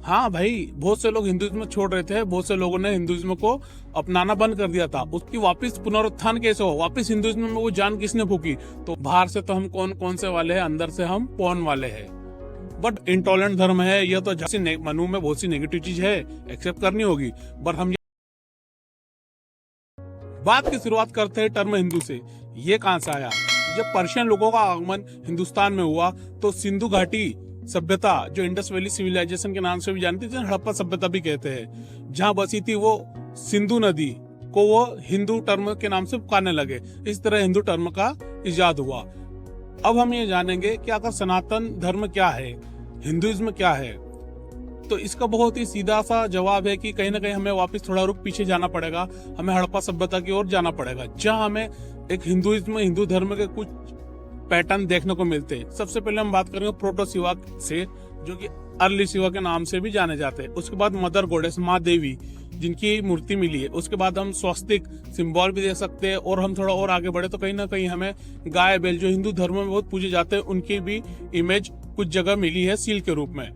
हाँ भाई, बहुत से लोग हिंदुइज्म छोड़ रहे थे, बहुत से लोगों ने हिंदुइज्म को अपनाना बंद कर दिया था। उसकी वापस पुनरुत्थान कैसे हो, वापस हिंदुइज्म में वो जान किसने फूकी? तो बाहर से तो हम कौन कौन से वाले हैं, अंदर से हम कौन वाले हैं। बट इंटॉलरेंट धर्म है यह, तो जैसे मनु में बहुत सी नेगेटिव चीज है, एक्सेप्ट करनी होगी। बट हम बात की शुरुआत करते हैं टर्म हिंदू से। ये कहां से आया? जब पर्शियन लोगों का आगमन हिंदुस्तान में हुआ तो सिंधु घाटी सभ्यता, जो इंडस वैली सिविलाइजेशन के नाम से भी जानती थी, हड़प्पा सभ्यता भी कहते हैं, जहां बसी थी, वो सिंधु नदी को वो हिंदू टर्म के नाम से पुकारने लगे। इस तरह हिंदू टर्म का इजाद हुआ। अब हम ये जानेंगे कि आखिर सनातन धर्म क्या है, हिंदुइज्म क्या है। तो इसका बहुत ही सीधा सा जवाब है कि कहीं ना कहीं हमें वापस थोड़ा रुख पीछे जाना पड़ेगा, हमें हड़प्पा सभ्यता की ओर जाना पड़ेगा, जहां हमें एक हिंदुइज्म, हिंदू धर्म के कुछ पैटर्न देखने को मिलते हैं। सबसे पहले हम बात करेंगे प्रोटो शिवा से, जो कि अर्ली शिवा के नाम से भी जाने जाते हैं। उसके बाद मदर गॉडेस, माँ देवी, जिनकी मूर्ति मिली है। उसके बाद हम स्वस्तिक सिंबल भी दे सकते हैं। और हम थोड़ा और आगे बढ़े तो कहीं ना कहीं हमें गाय बैल, जो हिंदू धर्म में बहुत पूजे जाते हैं, उनकी भी इमेज कुछ जगह मिली है सील के रूप में।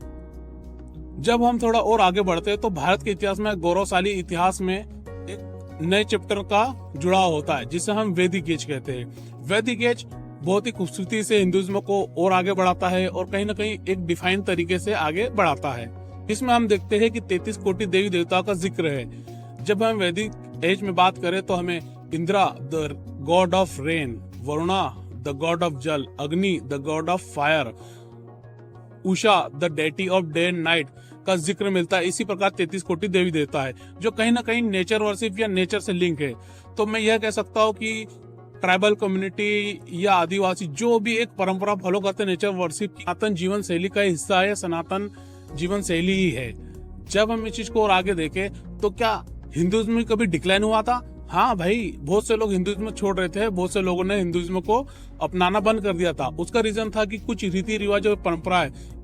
जब हम थोड़ा और आगे बढ़ते हैं तो भारत के इतिहास में, गौरवशाली इतिहास में, एक नए चैप्टर का जुड़ाव होता है, जिसे हम वैदिक एज कहते हैं। वैदिक एज बहुत ही खूबसूरती से हिंदुइज्म को और आगे बढ़ाता है और कहीं ना कहीं एक डिफाइंड तरीके से आगे बढ़ाता है। इसमें हम देखते हैं कि 33 कोटि देवी देवताओं का जिक्र है। जब हम वैदिक एज में बात करें तो हमें Indira the God of rain, Varuna the God of जल, अग्नि the God of fire, Usha the deity of day and night का जिक्र मिलता है। इसी प्रकार 33 कोटि देवी देवता है, जो कहीं ना कहीं नेचर वर्शिप या नेचर से लिंक है। तो मैं यह कह सकता हूँ कि ट्राइबल कम्युनिटी या आदिवासी जो भी एक परंपरा फॉलो करते हैं नेचर वर्शिप की, सनातन जीवन शैली का हिस्सा है, सनातन जीवन शैली ही है। जब हम इस चीज को और आगे देखें तो क्या हिंदुइज्म में कभी डिक्लाइन हुआ था? हाँ भाई, बहुत से लोग हिंदुइज्म छोड़ रहे थे, बहुत से लोगों ने हिंदुइज्म को अपनाना बंद कर दिया था। उसका रीजन था कि कुछ रीति रिवाज और परंपरा है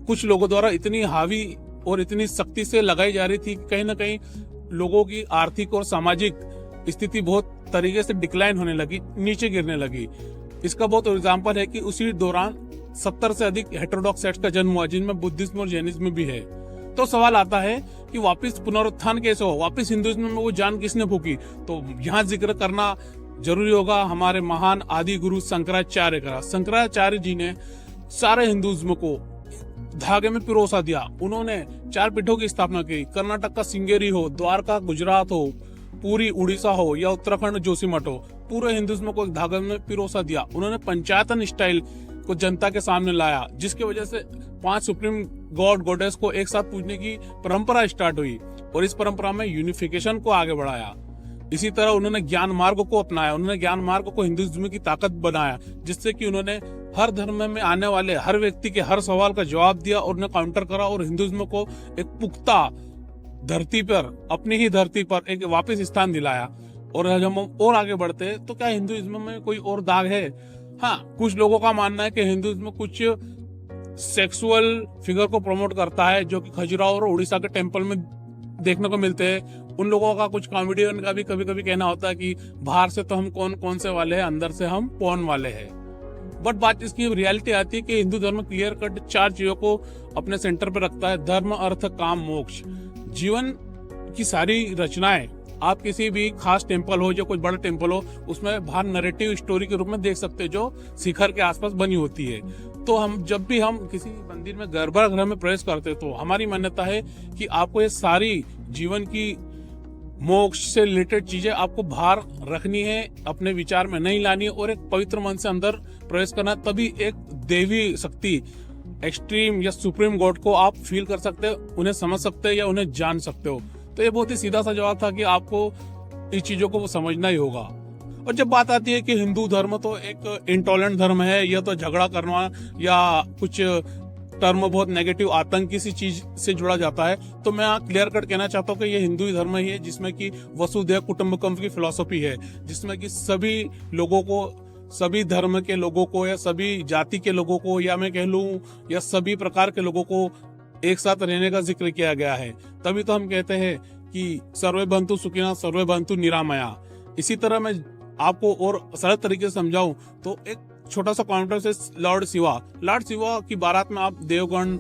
कुछ लोगों द्वारा इतनी हावी और इतनी सख्ती से लगाई जा रही थी कि कहीं ना कहीं लोगों की आर्थिक और सामाजिक स्थिति बहुत तरीके से डिक्लाइन होने लगी, नीचे गिरने लगी। इसका बहुत एग्जाम्पल है कि उसी दौरान 70 से अधिक हेटेरोडॉक्स सेक्ट्स का जन्म हुआ, जिनमें बुद्धिज्म और जैनिज्म भी है। तो सवाल आता है कि वापस पुनरुत्थान कैसे हो, वापस हिंदुइज्म में वो जान किसने फूकी? तो यहाँ जिक्र करना जरूरी होगा हमारे महान आदि गुरु शंकराचार्य का। शंकराचार्य जी ने सारे हिंदुइज्म को धागे में पिरोसा दिया। उन्होंने 4 पीठों की स्थापना की। कर्नाटक का सिंगेरी हो, द्वारका गुजरात हो, पूरी उड़ीसा हो या उत्तराखंड जोशीमठ हो, पूरे हिंदुइज्म को एक धागे में पिरोसा दिया। उन्होंने पंचायतन स्टाइल को जनता के सामने लाया, जिसकी वजह से 5 सुप्रीम गॉड गॉडेस को एक साथ पूजने की परंपरा स्टार्ट हुई और इस परंपरा में यूनिफिकेशन को आगे बढ़ाया। इसी तरह उन्होंने ज्ञान मार्ग को अपनाया। उन्होंने ज्ञान मार्ग को हिंदुइज्म की ताकत बनाया, जिससे कि उन्होंने हर धर्म में आने वाले हर व्यक्ति के हर सवाल का जवाब दिया और उन्हें काउंटर करा और हिंदुइज्म को एक पुख्ता धरती पर, अपनी ही धरती पर एक वापस स्थान दिलाया। और जब हम और आगे बढ़ते हैं तो क्या हिंदुइज्म में कोई और दाग है? हाँ, कुछ लोगों का मानना है कि हिंदुइज्म कुछ सेक्सुअल फिगर को प्रमोट करता है, जो कि खजुराहो और उड़ीसा के टेम्पल में देखने को मिलते हैं। उन लोगों का, कुछ कॉमेडियन का भी कभी कभी कहना होता है कि बाहर से तो हम कौन कौन से वाले हैं, अंदर से हम कौन वाले हैं। बट बात इसकी रियलिटी आती है कि हिंदू धर्म क्लियर कट 4 चीजों को अपने सेंटर पर रखता है: धर्म, अर्थ, काम, मोक्ष। जीवन की सारी रचनाएं आप किसी भी खास टेम्पल हो, जो कुछ बड़ा टेम्पल हो, उसमें बाहर नैरेटिव स्टोरी के रूप में देख सकते हैं, जो शिखर के आसपास बनी होती है। तो हम जब भी हम किसी मंदिर में, गर्भगृह में प्रवेश करते हैं, तो हमारी मान्यता है कि आपको ये सारी जीवन की मोक्ष से रिलेटेड चीजें आपको बाहर रखनी है, अपने विचार में नहीं लानी और एक पवित्र मन से अंदर प्रवेश करना। तभी एक देवी शक्ति, एक्सट्रीम या सुप्रीम गॉड को आप फील कर सकते हो, उन्हें समझ सकते हो या उन्हें जान सकते हो। तो ये बहुत ही सीधा सा जवाब था कि आपको इस चीजों को समझना ही होगा। और जब बात आती है कि हिंदू धर्म तो एक इंटॉलरेंट धर्म है, यह तो झगड़ा करना या कुछ टर्म बहुत नेगेटिव, आतंक किसी चीज से जुड़ा जाता है, तो मैं क्लियर कट कहना चाहता हूँ कि ये हिंदू धर्म ही है, जिसमें कि वसुधैव कुटुंबकम की फिलॉसफी है, जिसमें कि सभी लोगों को, सभी धर्म के लोगों को या सभी जाति के लोगों को, या मैं कह लूं या सभी प्रकार के लोगों को एक साथ रहने का जिक्र किया गया है। तभी तो हम कहते हैं कि सर्वे बंतु सुखिना सर्वे बंतु निरामया। इसी तरह मैं आपको और सरल तरीके से समझाऊं तो एक छोटा सा कॉन्टेक्स्ट है लॉर्ड शिवा। लॉर्ड शिवा की बारात में आप देवगण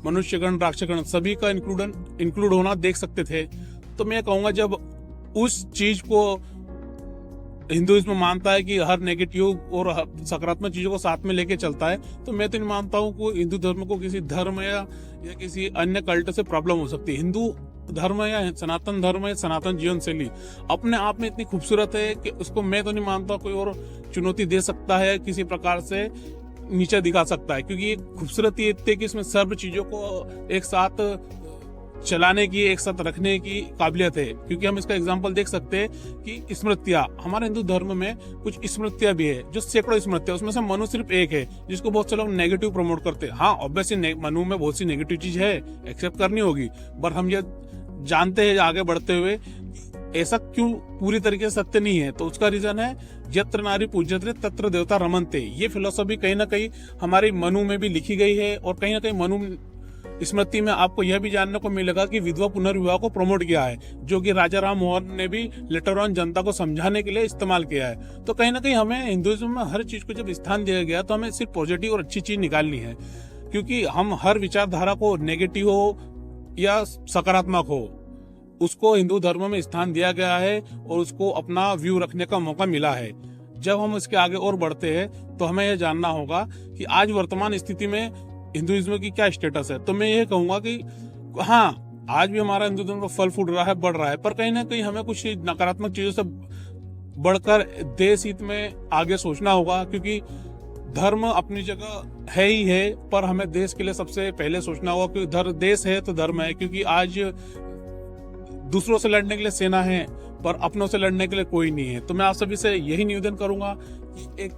मनुष्यगण, राक्षसगण सभी का इंक्लूड होना देख सकते थे। तो मैं कहूँगा जब उस चीज को हिंदुइज्म मानता है कि हर नेगेटिव और सकारात्मक चीजों को साथ में लेके चलता है, तो मैं तो नहीं मानता हूँ कि हिंदू धर्म को किसी धर्म या किसी अन्य कल्ट से प्रॉब्लम हो सकती है। हिंदू धर्म या सनातन धर्म या सनातन जीवन शैली अपने आप में इतनी खूबसूरत है कि उसको मैं तो नहीं मानता कोई और चुनौती दे सकता है, किसी प्रकार से नीचे दिखा सकता है, क्योंकि ये खूबसूरती इतनी है कि इसमें सर्व चीजों को एक साथ चलाने की, एक साथ रखने की काबिलियत है। क्योंकि हम इसका एग्जांपल देख सकते हैं कि स्मृतियां, हमारे हिंदू धर्म में कुछ स्मृतियां भी है जो सैकड़ों स्मृतियां, उसमें से मनु सिर्फ एक है जिसको बहुत से लोग नेगेटिव प्रमोट करते हैं। हाँ, ऑब्वियसली मनु में बहुत सी नेगेटिव चीज है, एक्सेप्ट करनी होगी, पर हम ये जानते हैं आगे बढ़ते हुए ऐसा क्यों पूरी तरीके से सत्य नहीं है। तो उसका रीजन है यत्र नारी पूज्यते तत्र देवता रमन्ते। ये फिलोसफी कहीं ना कहीं हमारी मनु में भी लिखी गई है, और कहीं ना कहीं मनु स्मृति में आपको यह भी जानने को मिलेगा कि विधवा पुनर्विवाह को प्रमोट किया है, जो कि राजा राम मोहन ने भी लेटर ऑन जनता को समझाने के लिए इस्तेमाल किया है। तो कहीं ना कहीं हमें हिंदुइज्म में हर चीज को जब स्थान दिया गया तो हमें सिर्फ पॉजिटिव और अच्छी चीज निकालनी है, क्योंकि हम हर विचारधारा को नेगेटिव हो या सकारात्मक हो, उसको हिंदू धर्म में स्थान दिया गया है और उसको अपना व्यू रखने का मौका मिला है। जब हम इसके आगे और बढ़ते हैं तो हमें यह जानना होगा कि आज वर्तमान स्थिति में हिंदुइज्म की क्या स्टेटस है। तो मैं ये कहूंगा कि हाँ, आज भी हमारा हिंदू धर्म का फल फूट रहा है, बढ़ रहा है, पर कहीं ना कहीं हमें कुछ नकारात्मक चीजों से बढ़कर देश हित में आगे सोचना होगा, क्योंकि धर्म अपनी जगह है ही है, पर हमें देश के लिए सबसे पहले सोचना होगा कि देश है तो धर्म है। क्योंकि आज दूसरों से लड़ने के लिए सेना है, पर अपनों से लड़ने के लिए कोई नहीं है। तो मैं आप सभी से यही निवेदन करूंगा कि एक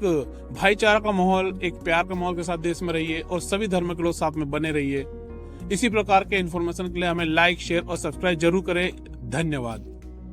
भाईचारा का माहौल, एक प्यार का माहौल के साथ देश में रहिए और सभी धर्म के लोग साथ में बने रहिए। इसी प्रकार के इन्फॉर्मेशन के लिए हमें लाइक, शेयर और सब्सक्राइब जरूर करें। धन्यवाद।